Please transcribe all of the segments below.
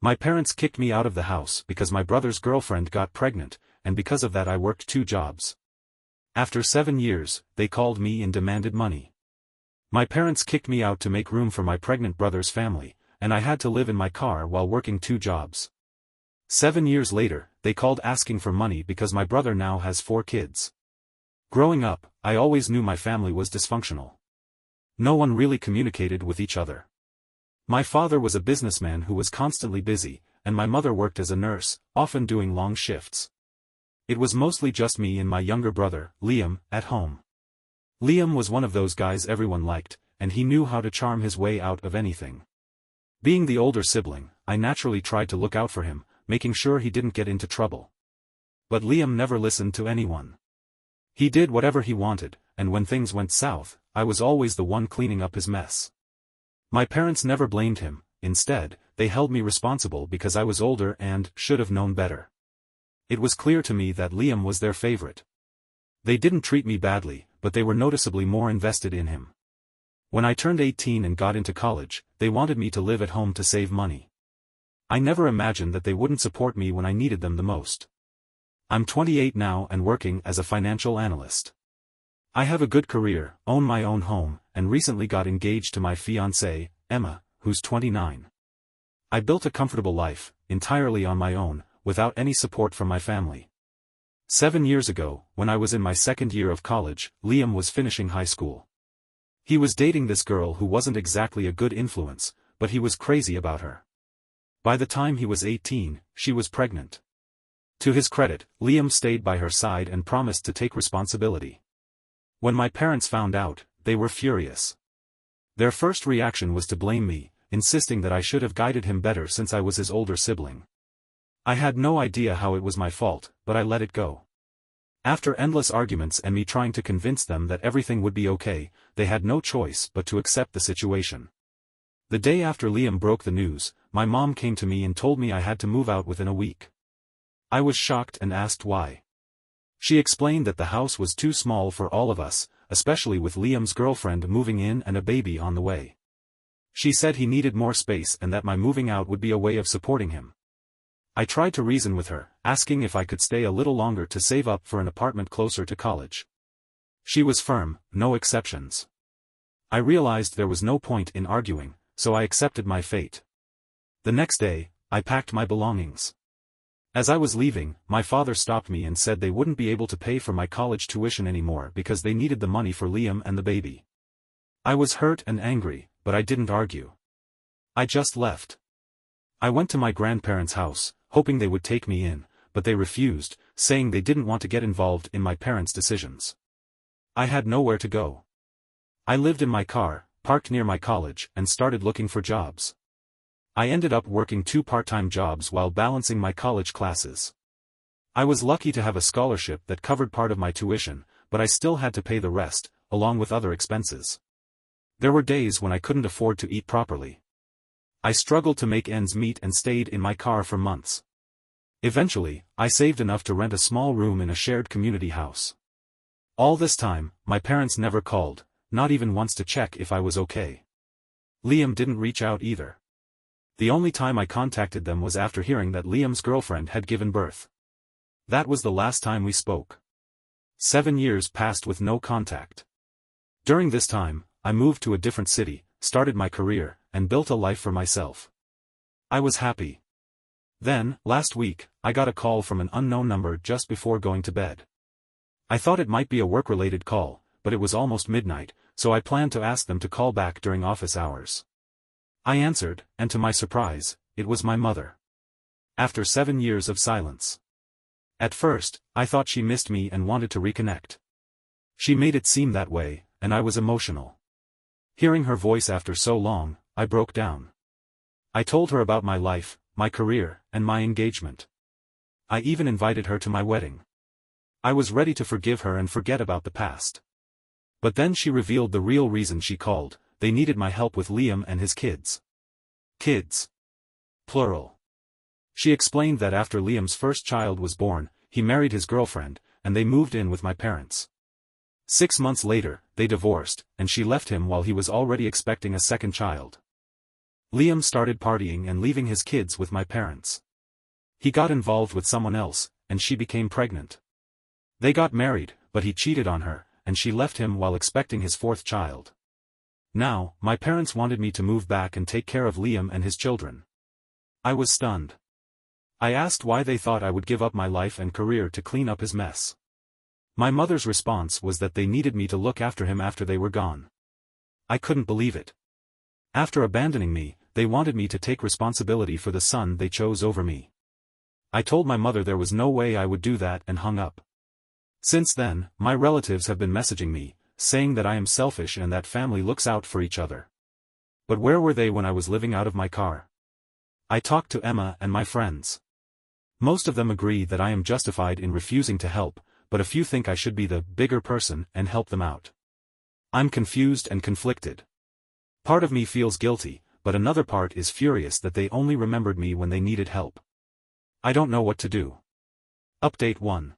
My parents kicked me out of the house because my brother's girlfriend got pregnant, and because of that I worked 2 jobs. After 7 years, they called me and demanded money. My parents kicked me out to make room for my pregnant brother's family, and I had to live in my car while working 2 jobs. 7 years later, they called asking for money because my brother now has 4 kids. Growing up, I always knew my family was dysfunctional. No one really communicated with each other. My father was a businessman who was constantly busy, and my mother worked as a nurse, often doing long shifts. It was mostly just me and my younger brother, Liam, at home. Liam was one of those guys everyone liked, and he knew how to charm his way out of anything. Being the older sibling, I naturally tried to look out for him, making sure he didn't get into trouble. But Liam never listened to anyone. He did whatever he wanted, and when things went south, I was always the one cleaning up his mess. My parents never blamed him, instead, they held me responsible because I was older and should have known better. It was clear to me that Liam was their favorite. They didn't treat me badly, but they were noticeably more invested in him. When I turned 18 and got into college, they wanted me to live at home to save money. I never imagined that they wouldn't support me when I needed them the most. I'm 28 now and working as a financial analyst. I have a good career, own my own home, and recently got engaged to my fiancée, Emma, who's 29. I built a comfortable life, entirely on my own, without any support from my family. 7 years ago, when I was in my second year of college, Liam was finishing high school. He was dating this girl who wasn't exactly a good influence, but he was crazy about her. By the time he was 18, she was pregnant. To his credit, Liam stayed by her side and promised to take responsibility. When my parents found out, they were furious. Their first reaction was to blame me, insisting that I should have guided him better since I was his older sibling. I had no idea how it was my fault, but I let it go. After endless arguments and me trying to convince them that everything would be okay, they had no choice but to accept the situation. The day after Liam broke the news, my mom came to me and told me I had to move out within a week. I was shocked and asked why. She explained that the house was too small for all of us, especially with Liam's girlfriend moving in and a baby on the way. She said he needed more space and that my moving out would be a way of supporting him. I tried to reason with her, asking if I could stay a little longer to save up for an apartment closer to college. She was firm, no exceptions. I realized there was no point in arguing, so I accepted my fate. The next day, I packed my belongings. As I was leaving, my father stopped me and said they wouldn't be able to pay for my college tuition anymore because they needed the money for Liam and the baby. I was hurt and angry, but I didn't argue. I just left. I went to my grandparents' house, hoping they would take me in, but they refused, saying they didn't want to get involved in my parents' decisions. I had nowhere to go. I lived in my car, parked near my college, and started looking for jobs. I ended up working 2 part-time jobs while balancing my college classes. I was lucky to have a scholarship that covered part of my tuition, but I still had to pay the rest, along with other expenses. There were days when I couldn't afford to eat properly. I struggled to make ends meet and stayed in my car for months. Eventually, I saved enough to rent a small room in a shared community house. All this time, my parents never called, not even once to check if I was okay. Liam didn't reach out either. The only time I contacted them was after hearing that Liam's girlfriend had given birth. That was the last time we spoke. 7 years passed with no contact. During this time, I moved to a different city, started my career, and built a life for myself. I was happy. Then, last week, I got a call from an unknown number just before going to bed. I thought it might be a work-related call, but it was almost midnight, so I planned to ask them to call back during office hours. I answered, and to my surprise, it was my mother. After 7 years of silence. At first, I thought she missed me and wanted to reconnect. She made it seem that way, and I was emotional. Hearing her voice after so long, I broke down. I told her about my life, my career, and my engagement. I even invited her to my wedding. I was ready to forgive her and forget about the past. But then she revealed the real reason she called: they needed my help with Liam and his kids. Kids. Plural. She explained that after Liam's first child was born, he married his girlfriend, and they moved in with my parents. 6 months later, they divorced, and she left him while he was already expecting a second child. Liam started partying and leaving his kids with my parents. He got involved with someone else, and she became pregnant. They got married, but he cheated on her, and she left him while expecting his fourth child. Now, my parents wanted me to move back and take care of Liam and his children. I was stunned. I asked why they thought I would give up my life and career to clean up his mess. My mother's response was that they needed me to look after him after they were gone. I couldn't believe it. After abandoning me, they wanted me to take responsibility for the son they chose over me. I told my mother there was no way I would do that and hung up. Since then, my relatives have been messaging me, saying that I am selfish and that family looks out for each other. But where were they when I was living out of my car? I talked to Emma and my friends. Most of them agree that I am justified in refusing to help, but a few think I should be the bigger person and help them out. I'm confused and conflicted. Part of me feels guilty, but another part is furious that they only remembered me when they needed help. I don't know what to do. Update 1.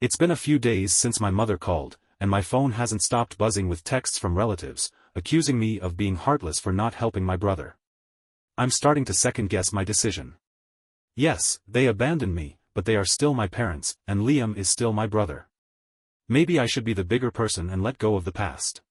It's been a few days since my mother called, and my phone hasn't stopped buzzing with texts from relatives, accusing me of being heartless for not helping my brother. I'm starting to second-guess my decision. Yes, they abandoned me, but they are still my parents, and Liam is still my brother. Maybe I should be the bigger person and let go of the past.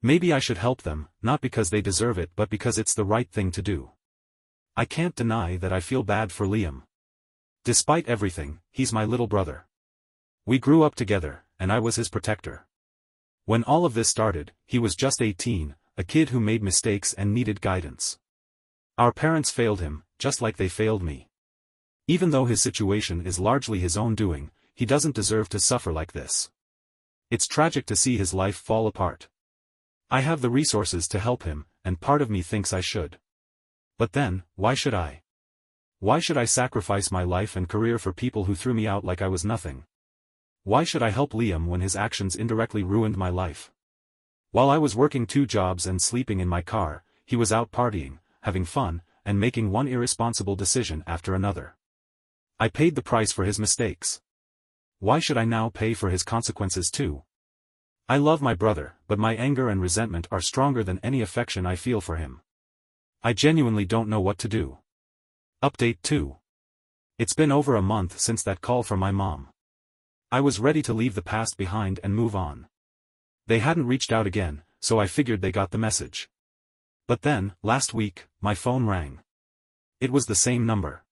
Maybe I should help them, not because they deserve it but because it's the right thing to do. I can't deny that I feel bad for Liam. Despite everything, he's my little brother. We grew up together, and I was his protector. When all of this started, he was just 18, a kid who made mistakes and needed guidance. Our parents failed him, just like they failed me. Even though his situation is largely his own doing, he doesn't deserve to suffer like this. It's tragic to see his life fall apart. I have the resources to help him, and part of me thinks I should. But then, why should I? Why should I sacrifice my life and career for people who threw me out like I was nothing? Why should I help Liam when his actions indirectly ruined my life? While I was working 2 jobs and sleeping in my car, he was out partying, having fun, and making one irresponsible decision after another. I paid the price for his mistakes. Why should I now pay for his consequences too? I love my brother, but my anger and resentment are stronger than any affection I feel for him. I genuinely don't know what to do. Update 2. It's been over a month since that call from my mom. I was ready to leave the past behind and move on. They hadn't reached out again, so I figured they got the message. But then, last week, my phone rang. It was the same number.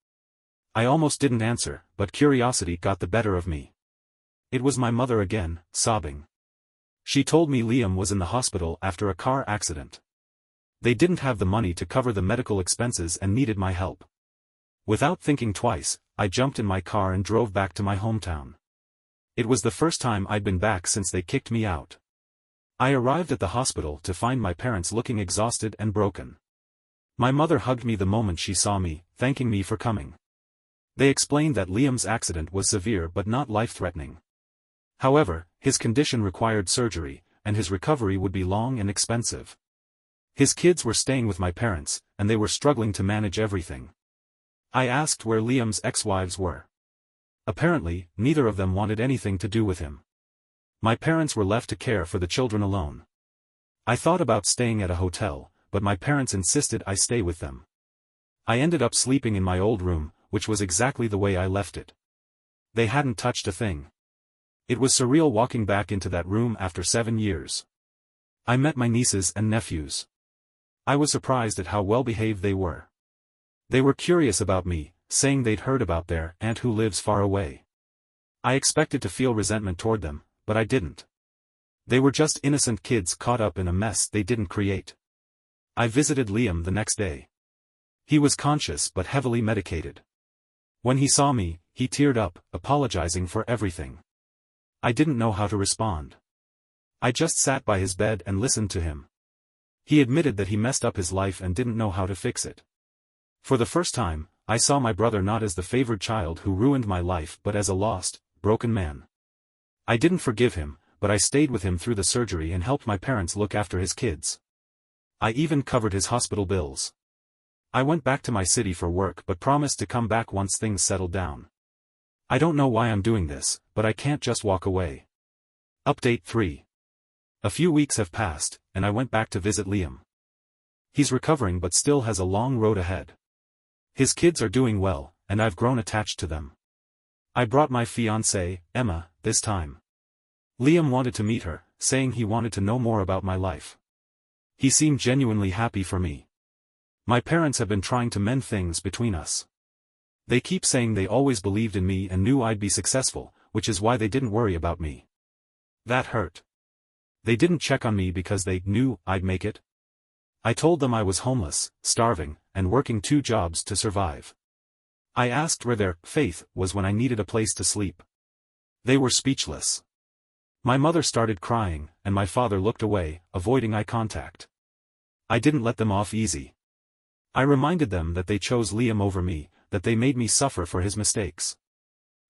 I almost didn't answer, but curiosity got the better of me. It was my mother again, sobbing. She told me Liam was in the hospital after a car accident. They didn't have the money to cover the medical expenses and needed my help. Without thinking twice, I jumped in my car and drove back to my hometown. It was the first time I'd been back since they kicked me out. I arrived at the hospital to find my parents looking exhausted and broken. My mother hugged me the moment she saw me, thanking me for coming. They explained that Liam's accident was severe but not life-threatening. However, his condition required surgery, and his recovery would be long and expensive. His kids were staying with my parents, and they were struggling to manage everything. I asked where Liam's ex-wives were. Apparently, neither of them wanted anything to do with him. My parents were left to care for the children alone. I thought about staying at a hotel, but my parents insisted I stay with them. I ended up sleeping in my old room, which was exactly the way I left it. They hadn't touched a thing. It was surreal walking back into that room after 7 years. I met my nieces and nephews. I was surprised at how well-behaved they were. They were curious about me, saying they'd heard about their aunt who lives far away. I expected to feel resentment toward them, but I didn't. They were just innocent kids caught up in a mess they didn't create. I visited Liam the next day. He was conscious but heavily medicated. When he saw me, he teared up, apologizing for everything. I didn't know how to respond. I just sat by his bed and listened to him. He admitted that he messed up his life and didn't know how to fix it. For the first time, I saw my brother not as the favored child who ruined my life but as a lost, broken man. I didn't forgive him, but I stayed with him through the surgery and helped my parents look after his kids. I even covered his hospital bills. I went back to my city for work but promised to come back once things settled down. I don't know why I'm doing this, but I can't just walk away. Update 3. A few weeks have passed, and I went back to visit Liam. He's recovering but still has a long road ahead. His kids are doing well, and I've grown attached to them. I brought my fiancée, Emma, this time. Liam wanted to meet her, saying he wanted to know more about my life. He seemed genuinely happy for me. My parents have been trying to mend things between us. They keep saying they always believed in me and knew I'd be successful, which is why they didn't worry about me. That hurt. They didn't check on me because they knew I'd make it. I told them I was homeless, starving, and working 2 jobs to survive. I asked where their faith was when I needed a place to sleep. They were speechless. My mother started crying, and my father looked away, avoiding eye contact. I didn't let them off easy. I reminded them that they chose Liam over me, that they made me suffer for his mistakes.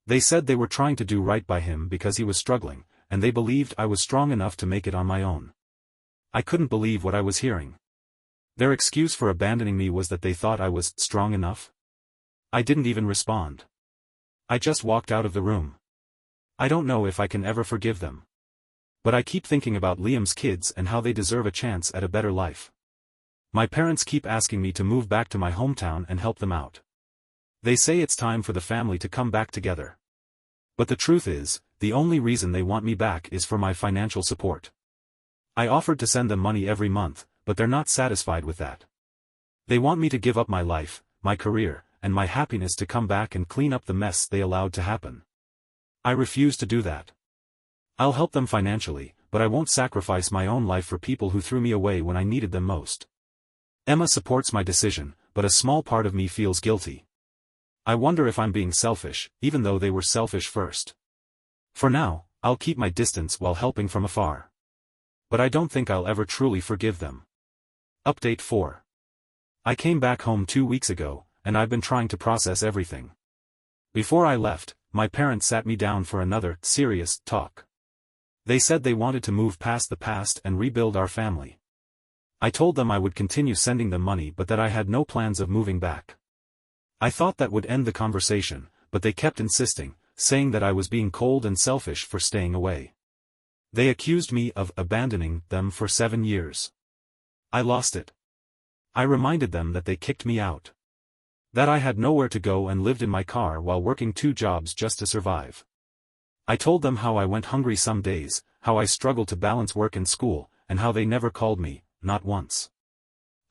They said they were trying to do right by him because he was struggling, and they believed I was strong enough to make it on my own. I couldn't believe what I was hearing. Their excuse for abandoning me was that they thought I was strong enough. I didn't even respond. I just walked out of the room. I don't know if I can ever forgive them. But I keep thinking about Liam's kids and how they deserve a chance at a better life. My parents keep asking me to move back to my hometown and help them out. They say it's time for the family to come back together. But the truth is, the only reason they want me back is for my financial support. I offered to send them money every month, but they're not satisfied with that. They want me to give up my life, my career, and my happiness to come back and clean up the mess they allowed to happen. I refuse to do that. I'll help them financially, but I won't sacrifice my own life for people who threw me away when I needed them most. Emma supports my decision, but a small part of me feels guilty. I wonder if I'm being selfish, even though they were selfish first. For now, I'll keep my distance while helping from afar. But I don't think I'll ever truly forgive them. Update 4. I came back home 2 weeks ago, and I've been trying to process everything. Before I left, my parents sat me down for another, serious, talk. They said they wanted to move past the past and rebuild our family. I told them I would continue sending them money but that I had no plans of moving back. I thought that would end the conversation, but they kept insisting, saying that I was being cold and selfish for staying away. They accused me of abandoning them for 7 years. I lost it. I reminded them that they kicked me out. That I had nowhere to go and lived in my car while working 2 jobs just to survive. I told them how I went hungry some days, how I struggled to balance work and school, and how they never called me, not once.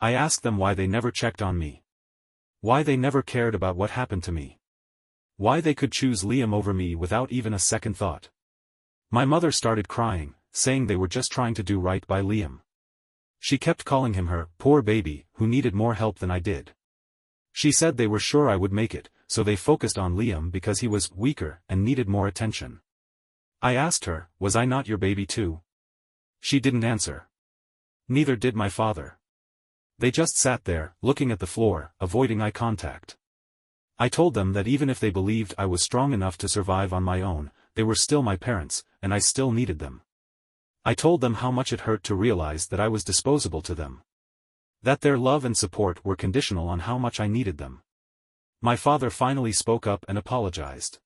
I asked them why they never checked on me. Why they never cared about what happened to me. Why they could choose Liam over me without even a second thought. My mother started crying, saying they were just trying to do right by Liam. She kept calling him her poor baby, who needed more help than I did. She said they were sure I would make it, so they focused on Liam because he was weaker and needed more attention. I asked her, was I not your baby too? She didn't answer. Neither did my father. They just sat there, looking at the floor, avoiding eye contact. I told them that even if they believed I was strong enough to survive on my own, they were still my parents, and I still needed them. I told them how much it hurt to realize that I was disposable to them. That their love and support were conditional on how much I needed them. My father finally spoke up and apologized.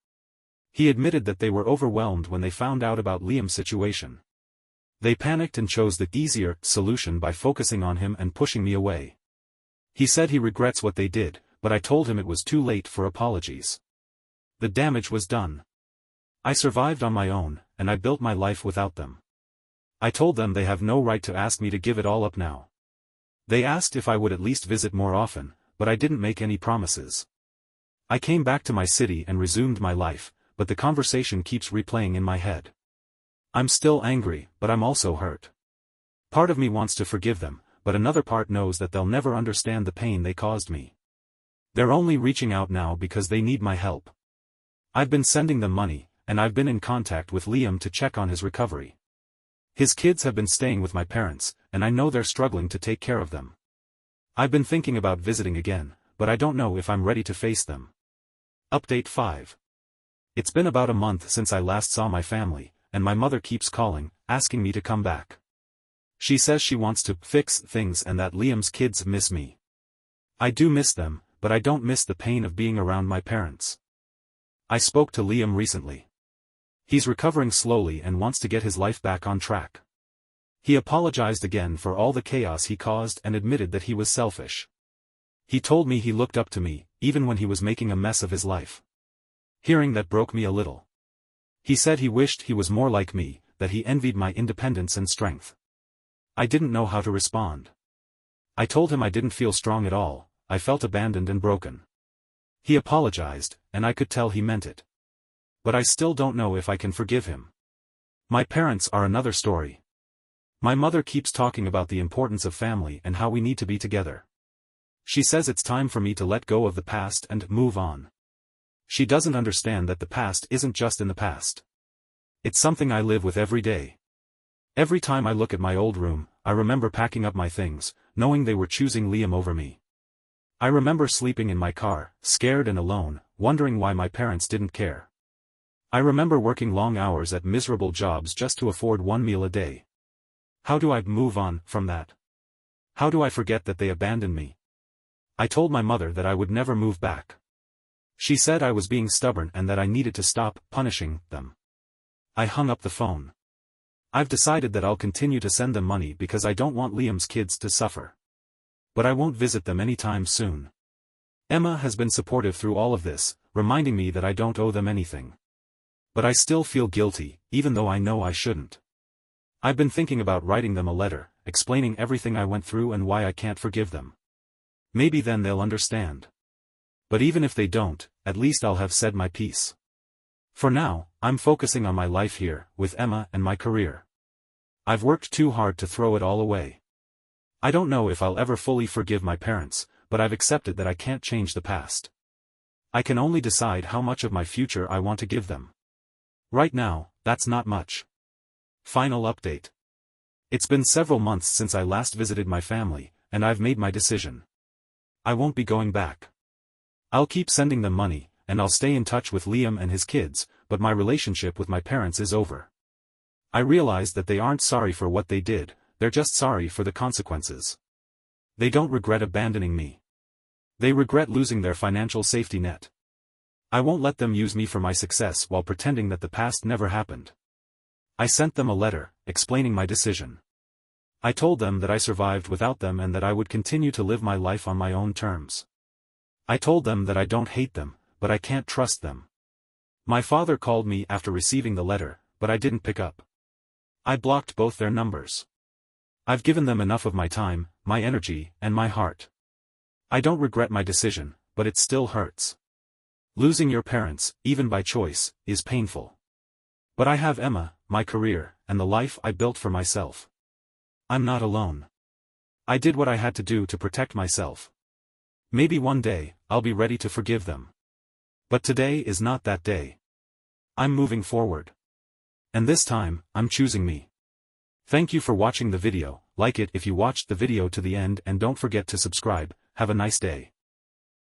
He admitted that they were overwhelmed when they found out about Liam's situation. They panicked and chose the easier solution by focusing on him and pushing me away. He said he regrets what they did, but I told him it was too late for apologies. The damage was done. I survived on my own, and I built my life without them. I told them they have no right to ask me to give it all up now. They asked if I would at least visit more often, but I didn't make any promises. I came back to my city and resumed my life, but the conversation keeps replaying in my head. I'm still angry, but I'm also hurt. Part of me wants to forgive them, but another part knows that they'll never understand the pain they caused me. They're only reaching out now because they need my help. I've been sending them money, and I've been in contact with Liam to check on his recovery. His kids have been staying with my parents, and I know they're struggling to take care of them. I've been thinking about visiting again, but I don't know if I'm ready to face them. Update 5. It's been about a month since I last saw my family, and my mother keeps calling, asking me to come back. She says she wants to fix things and that Liam's kids miss me. I do miss them, but I don't miss the pain of being around my parents. I spoke to Liam recently. He's recovering slowly and wants to get his life back on track. He apologized again for all the chaos he caused and admitted that he was selfish. He told me he looked up to me, even when he was making a mess of his life. Hearing that broke me a little. He said he wished he was more like me, that he envied my independence and strength. I didn't know how to respond. I told him I didn't feel strong at all, I felt abandoned and broken. He apologized, and I could tell he meant it. But I still don't know if I can forgive him. My parents are another story. My mother keeps talking about the importance of family and how we need to be together. She says it's time for me to let go of the past and move on. She doesn't understand that the past isn't just in the past. It's something I live with every day. Every time I look at my old room, I remember packing up my things, knowing they were choosing Liam over me. I remember sleeping in my car, scared and alone, wondering why my parents didn't care. I remember working long hours at miserable jobs just to afford one meal a day. How do I move on from that? How do I forget that they abandoned me? I told my mother that I would never move back. She said I was being stubborn and that I needed to stop punishing them. I hung up the phone. I've decided that I'll continue to send them money because I don't want Liam's kids to suffer. But I won't visit them anytime soon. Emma has been supportive through all of this, reminding me that I don't owe them anything. But I still feel guilty, even though I know I shouldn't. I've been thinking about writing them a letter, explaining everything I went through and why I can't forgive them. Maybe then they'll understand. But even if they don't, at least I'll have said my piece. For now, I'm focusing on my life here, with Emma and my career. I've worked too hard to throw it all away. I don't know if I'll ever fully forgive my parents, but I've accepted that I can't change the past. I can only decide how much of my future I want to give them. Right now, that's not much. Final update. It's been several months since I last visited my family, and I've made my decision. I won't be going back. I'll keep sending them money, and I'll stay in touch with Liam and his kids, but my relationship with my parents is over. I realize that they aren't sorry for what they did, they're just sorry for the consequences. They don't regret abandoning me. They regret losing their financial safety net. I won't let them use me for my success while pretending that the past never happened. I sent them a letter, explaining my decision. I told them that I survived without them and that I would continue to live my life on my own terms. I told them that I don't hate them, but I can't trust them. My father called me after receiving the letter, but I didn't pick up. I blocked both their numbers. I've given them enough of my time, my energy, and my heart. I don't regret my decision, but it still hurts. Losing your parents, even by choice, is painful. But I have Emma, my career, and the life I built for myself. I'm not alone. I did what I had to do to protect myself. Maybe one day, I'll be ready to forgive them. But today is not that day. I'm moving forward. And this time, I'm choosing me. Thank you for watching the video, like it if you watched the video to the end and don't forget to subscribe. Have a nice day.